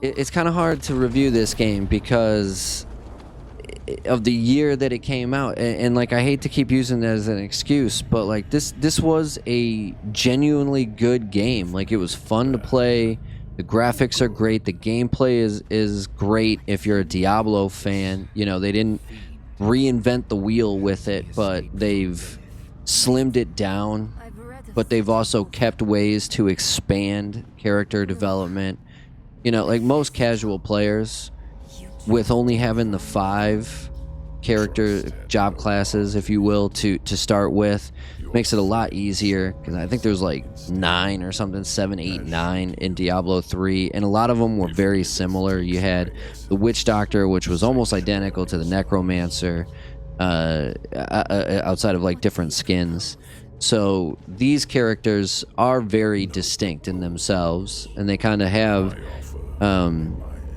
it's kind of hard to review this game because of the year that it came out, and like I hate to keep using that as an excuse, but like this was a genuinely good game. Like, it was fun to play. The graphics are great. The gameplay is great. If you're a Diablo fan, you know, they didn't reinvent the wheel with it, but they've slimmed it down, but they've also kept ways to expand character development. You know, like most casual players, with only having the 5 character job classes, if you will, to start with, makes it a lot easier, because I think there's like 9 or something, 7, 8, 9 in Diablo 3, and a lot of them were very similar. You had the Witch Doctor, which was almost identical to the Necromancer, outside of like different skins. So these characters are very distinct in themselves, and they kind of have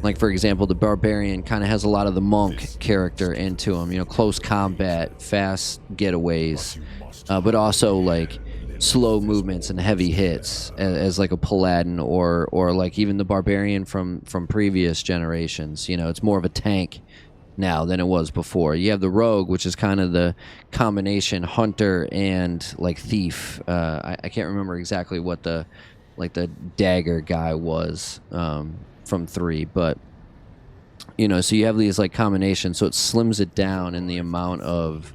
like, for example, the Barbarian kind of has a lot of the monk character into him, you know, close combat, fast getaways, but also like slow movements and heavy hits, as like a Paladin, or like even the Barbarian from previous generations. You know, it's more of a tank now than it was before. You have the Rogue, which is kind of the combination hunter and like thief. I can't remember exactly what the dagger guy was from 3, but you know, so you have these like combinations, so it slims it down in the amount of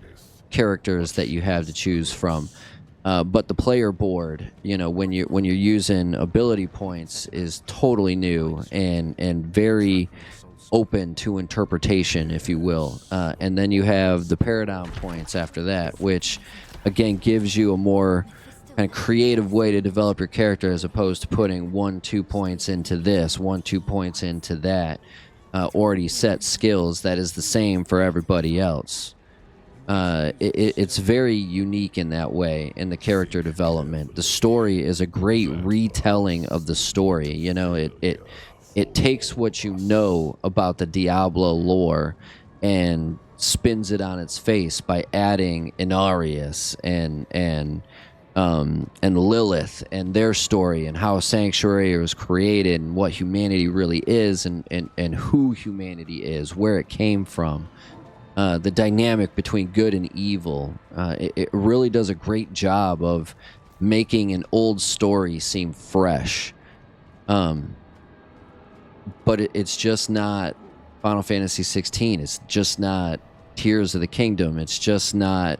characters that you have to choose from. But the player board, you know, when you're using ability points, is totally new and very open to interpretation, if you will. And then you have the paradigm points after that, which again gives you a more kind of creative way to develop your character, as opposed to putting 1-2 points into this, 1-2 points into that. Already set skills that is the same for everybody else. It's very unique in that way, in the character development. The story is a great retelling of the story. You know, it takes what you know about the Diablo lore and spins it on its face by adding Inarius and Lilith and their story, and how Sanctuary was created, and what humanity really is, and who humanity is, where it came from, the dynamic between good and evil. It really does a great job of making an old story seem fresh. But it's just not Final Fantasy 16. It's just not Tears of the Kingdom. It's just not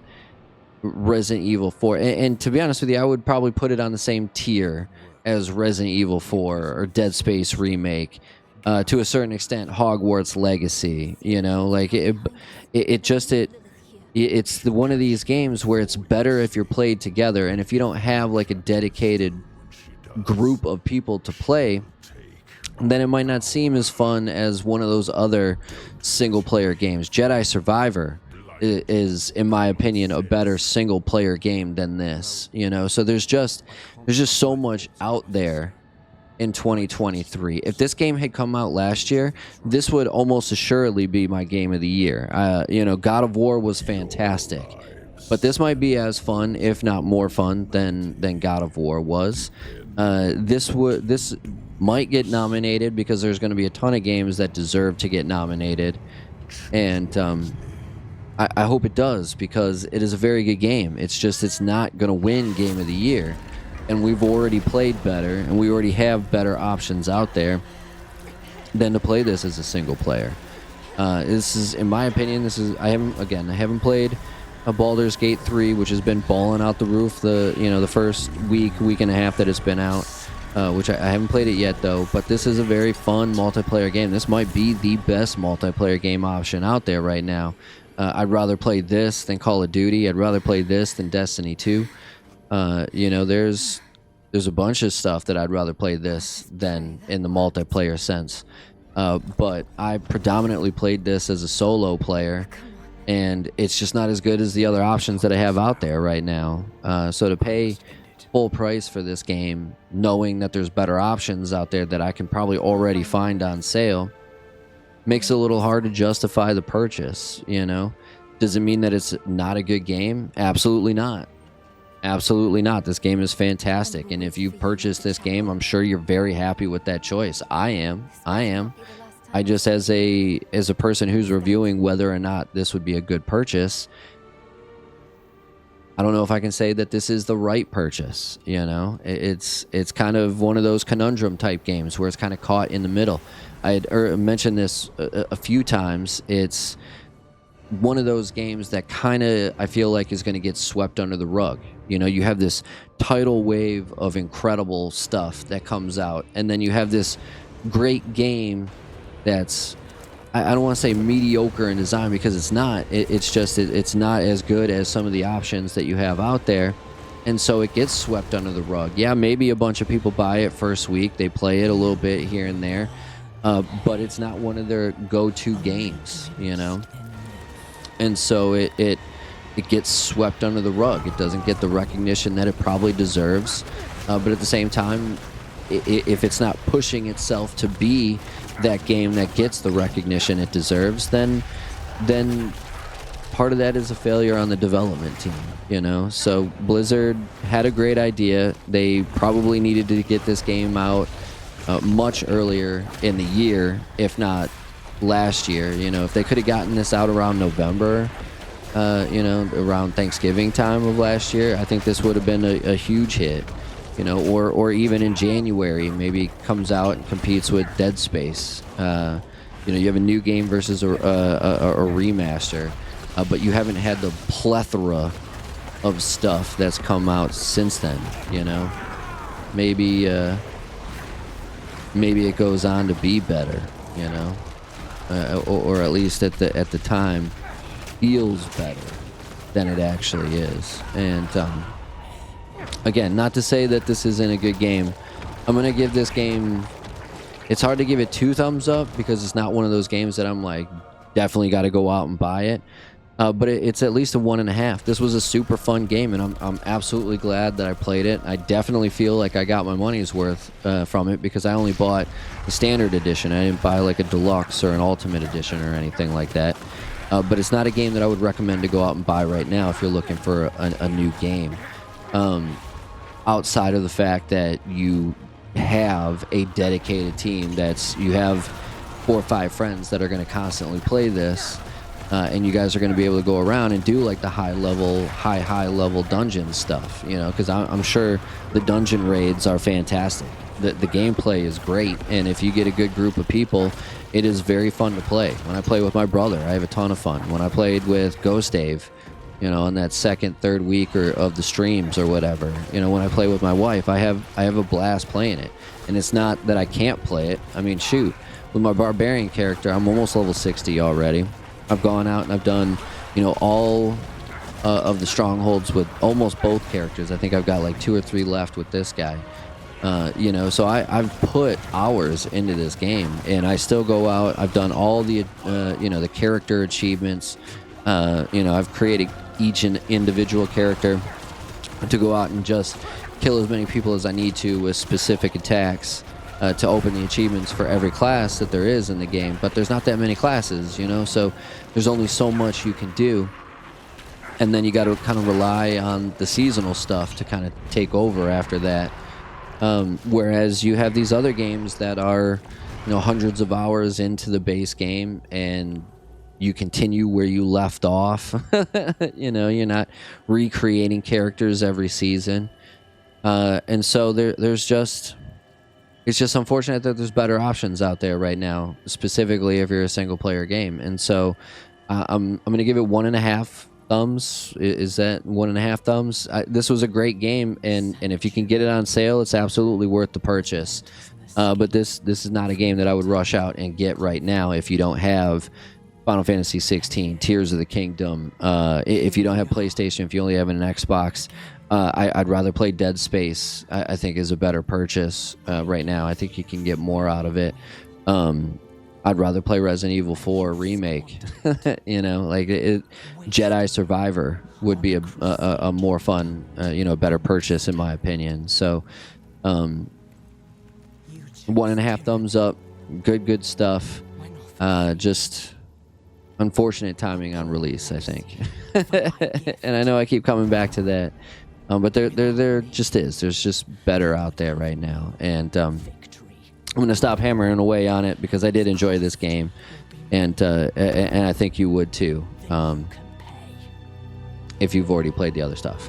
Resident Evil 4. And to be honest with you, I would probably put it on the same tier as Resident Evil 4 or Dead Space Remake, to a certain extent, Hogwarts Legacy. You know, like it's one of these games where it's better if you're played together, and if you don't have like a dedicated group of people to play, then it might not seem as fun as one of those other single player games. Jedi Survivor is, in my opinion, a better single player game than this. You know, so there's just so much out there in 2023. If this game had come out last year, this would almost assuredly be my game of the year. You know, God of War was fantastic, but this might be as fun, if not more fun, than God of War was. This might get nominated, because there's going to be a ton of games that deserve to get nominated, and I hope it does, because it is a very good game. It's just, it's not going to win Game of the Year, and we've already played better, and we already have better options out there than to play this as a single player. This is, in my opinion, I haven't played a Baldur's Gate 3, which has been balling out the roof the first week and a half that it's been out, which I haven't played it yet though. But this is a very fun multiplayer game. This might be the best multiplayer game option out there right now. I'd rather play this than Call of Duty. I'd rather play this than Destiny 2. You know, there's a bunch of stuff that I'd rather play this than in the multiplayer sense. But I predominantly played this as a solo player, and it's just not as good as the other options that I have out there right now. So to pay full price for this game, knowing that there's better options out there that I can probably already find on sale, makes it a little hard to justify the purchase. You know, does it mean that it's not a good game? Absolutely not. Absolutely not. This game is fantastic, and if you've purchased this game, I'm sure you're very happy with that choice. I am. I just, as a person who's reviewing whether or not this would be a good purchase, I don't know if I can say that this is the right purchase. You know, it's kind of one of those conundrum type games where it's kind of caught in the middle. I had mentioned this a few times. It's one of those games that kind of, I feel like, is going to get swept under the rug. You know, you have this tidal wave of incredible stuff that comes out, and then you have this great game that's, I don't want to say mediocre in design, because it's not. It's not as good as some of the options that you have out there, and so it gets swept under the rug. Yeah, maybe a bunch of people buy it first week, they play it a little bit here and there, but it's not one of their go-to games, you know. And so it gets swept under the rug. It doesn't get the recognition that it probably deserves, but at the same time, if it's not pushing itself to be that game that gets the recognition it deserves, then part of that is a failure on the development team, you know. So Blizzard had a great idea. They probably needed to get this game out much earlier in the year, if not last year. You know, if they could have gotten this out around November, you know, around Thanksgiving time of last year, I think this would have been a huge hit. You know, or even in January, maybe comes out and competes with Dead Space. You know, you have a new game versus a remaster, but you haven't had the plethora of stuff that's come out since then. You know, maybe it goes on to be better. You know, or at least at the time feels better than it actually is. And again, not to say that this isn't a good game. I'm going to give this game, it's hard to give it 2 thumbs up because it's not one of those games that I'm like, definitely got to go out and buy it. But it's at least a 1.5. This was a super fun game, and I'm absolutely glad that I played it. I definitely feel like I got my money's worth from it, because I only bought the standard edition. I didn't buy like a deluxe or an ultimate edition or anything like that. But it's not a game that I would recommend to go out and buy right now if you're looking for a new game. Outside of the fact that you have a dedicated team, you have 4 or 5 friends that are going to constantly play this, and you guys are going to be able to go around and do like the high level dungeon stuff, you know, because I'm sure the dungeon raids are fantastic. The gameplay is great, and if you get a good group of people, it is very fun to play. When I play with my brother, I have a ton of fun. When I played with Ghost Dave, you know, on that 2nd, 3rd week of the streams or whatever, you know, when I play with my wife, I have a blast playing it. And it's not that I can't play it. I mean, shoot, with my Barbarian character, I'm almost level 60 already. I've gone out and I've done, you know, all of the strongholds with almost both characters. I think I've got like 2 or 3 left with this guy. You know, so I've put hours into this game, and I still go out. I've done all the, you know, the character achievements. You know, I've created each individual character to go out and just kill as many people as I need to with specific attacks to open the achievements for every class that there is in the game. But there's not that many classes, you know, so there's only so much you can do. And then you got to kind of rely on the seasonal stuff to kind of take over after that. Whereas you have these other games that are, you know, hundreds of hours into the base game, and you continue where you left off. You know, you're not recreating characters every season. And so it's just unfortunate that there's better options out there right now, specifically if you're a single player game. And so I'm going to give it 1.5 thumbs. Is that 1.5 thumbs? This was a great game, and if you can get it on sale, it's absolutely worth the purchase. But this is not a game that I would rush out and get right now if you don't have Final Fantasy 16, Tears of the Kingdom. If you don't have PlayStation, if you only have an Xbox, I'd rather play Dead Space. I think is a better purchase right now. I think you can get more out of it. I'd rather play Resident Evil 4 remake. You know, like Jedi Survivor would be a more fun, you know, better purchase in my opinion. So 1.5 thumbs up. Good stuff. Just unfortunate timing on release, I think. And I know I keep coming back to that. But there just is. There's just better out there right now, and I'm gonna stop hammering away on it because I did enjoy this game, and I think you would too, if you've already played the other stuff.